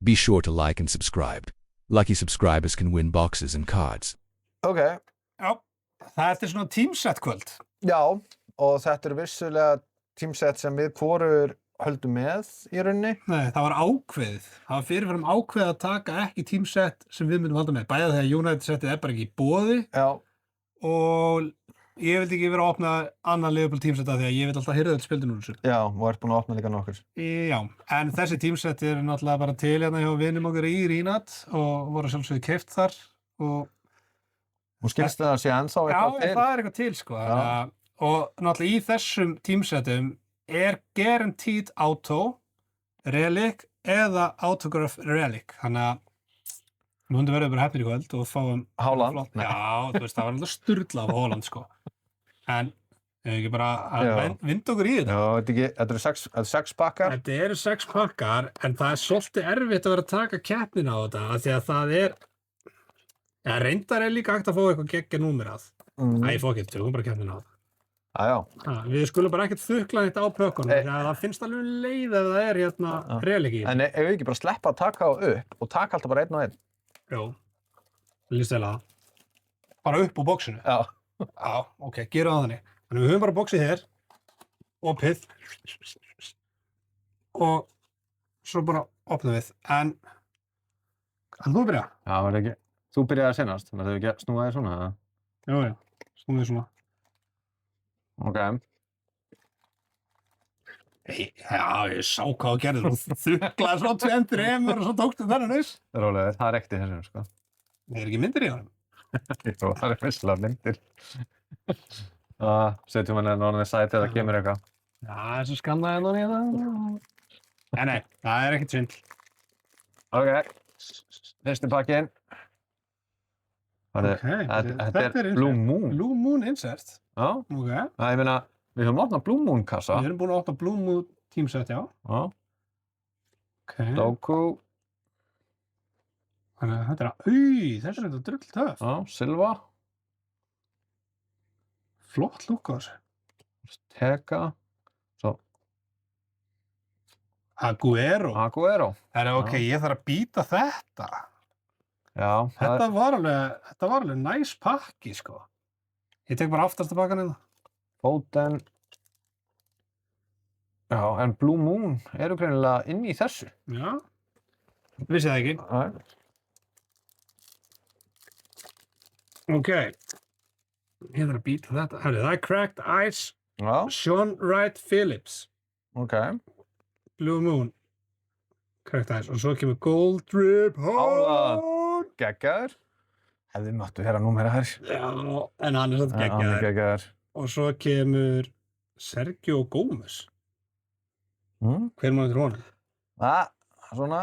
Be sure to like and subscribe. Lucky subscribers can win boxes and cards. Ok, Já, þetta svona teamset kvöld. já, og þetta vissulega tímsett sem við hvorur höldum með í rauninni. Nei, það var ákveðið. Það var fyrirfram ákveðið að taka ekki teamset sem við myndum halda með. Bæða þegar United setið bara ekki í boði Já, og ég vildi ekki vera að opna annan Liverpool teamsetta því að ég vil alltaf hyrða þetta spildin úr þessu. já, og ert búin að opna líka nokkur. Já, en þessi teamset er náttúrulega bara til hérna hjá vinum okkar í Rínat og voru sjálfsögðu keypt þar og Og skilst það að sé ennþá já, eitthvað til. það er eitthvað til sko. Og náttúrulega í þessum teamsetum er guaranteed auto, relic eða autograph relic. Þannig að við hundum verið bara hefnir í kvöld og fáum Haaland? flott- Nei. Já, þú veist, það var alltaf sturla af Haaland sko. En ef ekki bara að Já. vinda okkur í þetta. Já, þetta eru sex pakkar. Þetta eru 6 pakkar, en það er svolítið erfitt að vera að taka keppnina á þetta, af því að það er, ja, reyndar er líka hægt að fá eitthvað geggja númerað. Æ, fokk it, tökum bara keppnina á þetta. Já, Við skulum bara ekkert þukla þetta á pökkunum, því að það finnst alveg leið ef það er hérna religi. en ef við ekki bara sleppa að taka á upp og taka alltaf bara einn og einn. Jó, líst vel að. Bara upp úr bóksinu. Já. Já, ok, gerum það þannig. Þannig við höfum bara bóksið hér, opið, og svo bara opnum við. En þú byrja? Já, var ekki. Þú byrjaði að senast, verður við ekki snúaði svona, eða? Jú, snúum við svona. Ok. Já, ég sá hvað þú gerðir. Þú þuklaði svo 2-3 og svo tókstu þennan haus. Rólegur, það er ekkert í þessum, sko. Það er ekki myndir í honum. Jú, það er visslega myndir. Setjum hann enn orðinni sæti eða kemur eitthvað. Já, þessu skannaði hann í það. Nei, það er ekkert svindl. Ok, fyrsti pakkinn. Ok, Þetta er Blue Moon. Blue Moon insert. Já, Ok. ég meina, við höfum opnað Blue Moon kassa. Við erum búin að opna Blue Moon teamset, já. Já, Ok. Doku, Þannig að þetta þessi er þetta drull töff. já, Silva, Flott lúk á þessu. Teka, svo Aguero. Aguero. Það er ok, ég þarf að býta þetta. Já, Þetta var alveg næs pakki, sko. Ég tek bara aftasta pakkan hérna. Foden. Já, en Blue Moon eru greinilega inn í þessu. Já. Vissi það ekki. Nei. Ok. Ég þarf að býta þetta. Herri, það er Cracked Ice, Já, Sean Wright Phillips, ok. Blue Moon, Cracked Ice. Og svo kemur Gold Drip Haaland. Geggjaður. Hefði máttu heyra númera her. Já, en hann er svolítið Hann er geggjaður. geggjaður. Og svo kemur Sergio Gómez. Hver maður til honum? Svona,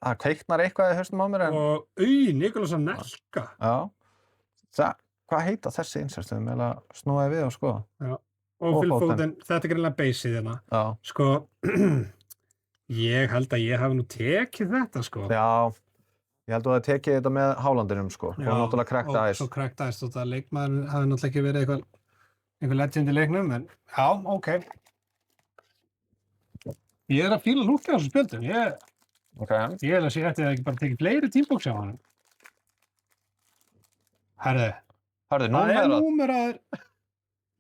það kveiknar eitthvað í haustum á mér en... Og Nicolas Anelka. Já. Hvað heita þessi insert? Þau meðal að snúaði við og skoða. Og Phil Foden. Foden, þetta er greinlega beysið hérna. Já. Sko, ég held að ég hafi nú tekið þetta, sko. Já. Ég held að það tekið þetta með Haalandinum, sko. Og náttúrulega Cracked Og Ice. svo Cracked Ice, þótt að leikmaðurinn hafi náttúrulega ekki verið einhver legend í leiknum, en já, ok. Ég er að fíla lúkið á þessu spjöldum. Ok. Ég held að sé eftir að ekki bara tekið fleiri tímbóks á hann. Herðu, Hörðu, það er númerað.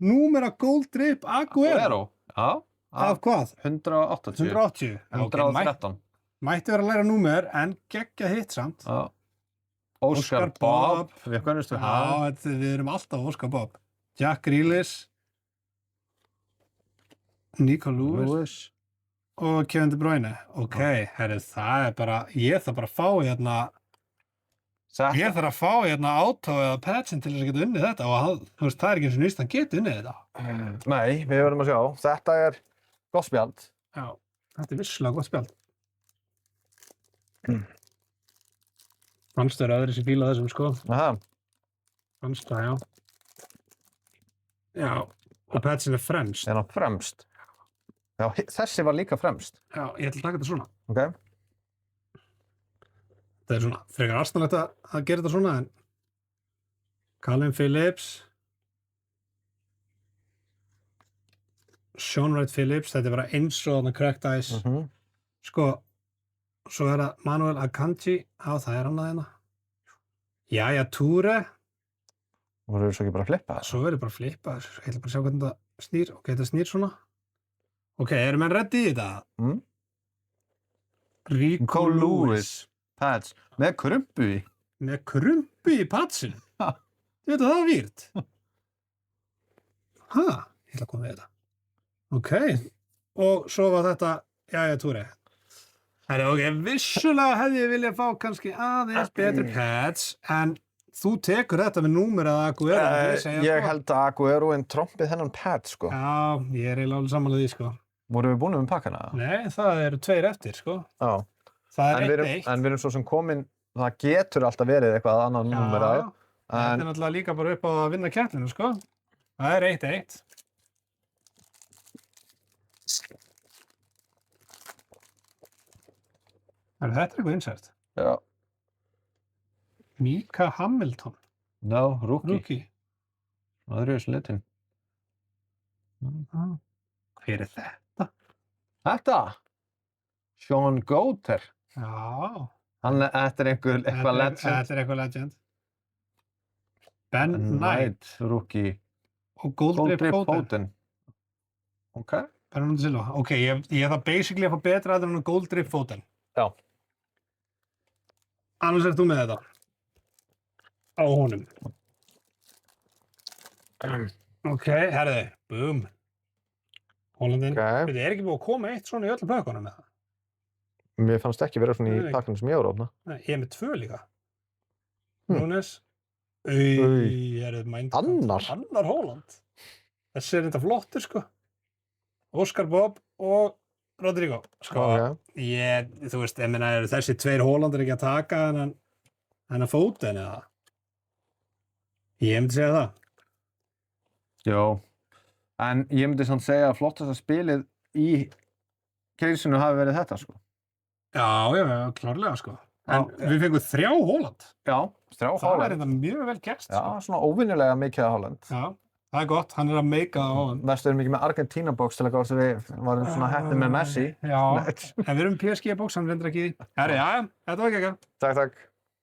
númerað Gold Drip Aguero. Já. Af hvað? 180. 180. Ok, 113. mætti vera að læra númer, en geggja hitt samt. Já. Óskar Bob. Við kannast við hann. Já, við erum alltaf Óskar Bob. Jack Grealish, Nico Lewis og Kevin De Bruyne. Ok, herri, það er bara, ég þarf bara að fá hérna, ég þarf að fá hérna Auto eða Patchen til þess að geta unnið þetta og þú veist, það er ekki eins og nýst að geta unnið þetta. Nei, við verðum að sjá. Þetta er gott spjald. Já, þetta er vissulega gott spjald. Fannst þér aðri sem fíla þessum, sko? Aha. Fannst það, já. Já, og Patchen er fremst. Er hann fremst? Já, þessi var líka fremst. Já, ég ætla að taka þetta svona. Ok. Það er svona frekar astanlegt að gera þetta svona, en Callum Phillips, Sean Wright Phillips, þetta er bara eins og þarna Cracked Ice. Sko, Svo það Manuel Akanji. Já, það annað hérna. Yaya Toure. Voru við svo ekki bara að flippa það? Svo verður bara að flippa þessu. Ég ætla bara að sjá hvernig það snýr. Ok, þetta snýr svona. Ok, erum menn reddi í þetta? Rico Lewis. Pats. Með krumpu í. Með krumpu í patsin. Þú veit að það vírt. Ég ætla að koma við þetta. Ok. Og svo var þetta Yaya Toure. Ok, vissulega hefði ég viljað fá kannski aðeins betri pads, en þú tekur þetta með númer að Aguero. Ég held að Aguero trompið hennan pad, sko. Já, ég eiginlega alveg samanlega því, sko. Vorum við búin með pakkana? Nei, það eru 2 eftir, sko. Já. Það 1-1. En við erum svo sem komin, það getur alltaf verið eitthvað annað númer að. Þetta náttúrulega líka bara upp á að vinna keppninu, sko. Það 1-1. Þetta eitthvað insert? Já. Mika Hamilton. No, rookie. Það þessu litin. Hver þetta? Þetta? Sean Goater. Já. Þetta eitthvað legend. Þetta eitthvað legend. Ben Knight. Rookie. Og Goldrip Foden. Ok. Bernardo Silva. Ok, ég það basically að fá betra aðra en Goldrip Foden. Já. Annars þú með þetta. Á honum. Ok, herðu. Boom. Hollandin. Ok. Þetta ekki búið að koma eitt svona í öllum pökkunum með það. Mér fannst ekki vera svona í pakkanum sem ég voru að opna. Nei, ég með 2 líka. Núnes. Annar Holland. Þessi þetta flottur, sko. Óskar Bob og Rodrigo. Sko, þú veist, ég meina, eru þessi 2 Hollandar ekki að taka hennan Foden eða? Ég myndi segja það. Jó. En ég myndi samt segja að flottasta spilið í keisinu hafi verið þetta, sko. Já, klárlega, sko. En við fengum 3 Holland. Já, 3 Holland. Það þetta mjög vel gert, sko. Já, svona óvinnilega mikið að Holland. Já, það gott. Hann að meika það á hann. Verstu erum ekki með Argentina-bóks til að gáða sem við varum svona heppnir með Messi. Já, en við erum PSG-bóks, hann reyndar ekki í því. Herri, já, þetta var ekki ekki. Takk.